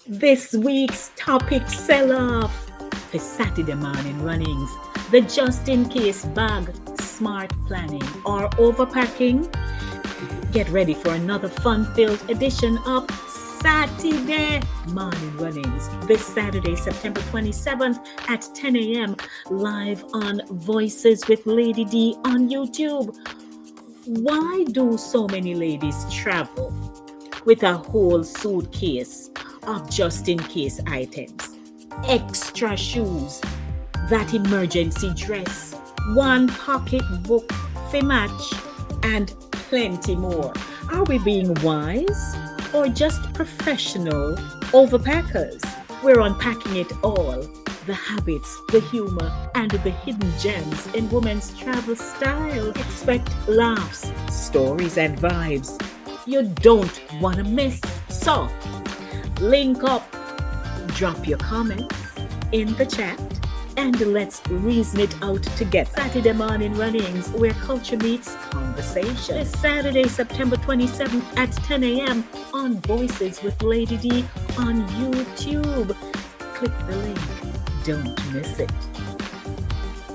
This week's topic sell-off for Saturday Morning Runnings. The just in case bag, smart planning or overpacking. Get ready for another fun-filled edition of Satideh Mawnin Runnings this Saturday, September 27th at 10 a.m. live on Voices with Lady D on YouTube. Why do so many ladies travel with a whole suitcase of just in case items? Extra shoes, that emergency dress, one pocketbook for match, and plenty more. Are we being wise or just professional overpackers? We're unpacking it all: the habits, the humor, and the hidden gems in women's travel style. Expect laughs, stories, and vibes you don't want to miss. So, link up, drop your comments in the chat, and let's reason it out together. Saturday Morning Runnings, where culture meets conversation. This Saturday, September 27th at 10 a.m. on Voices with Lady D on YouTube. Click the link. Don't miss it.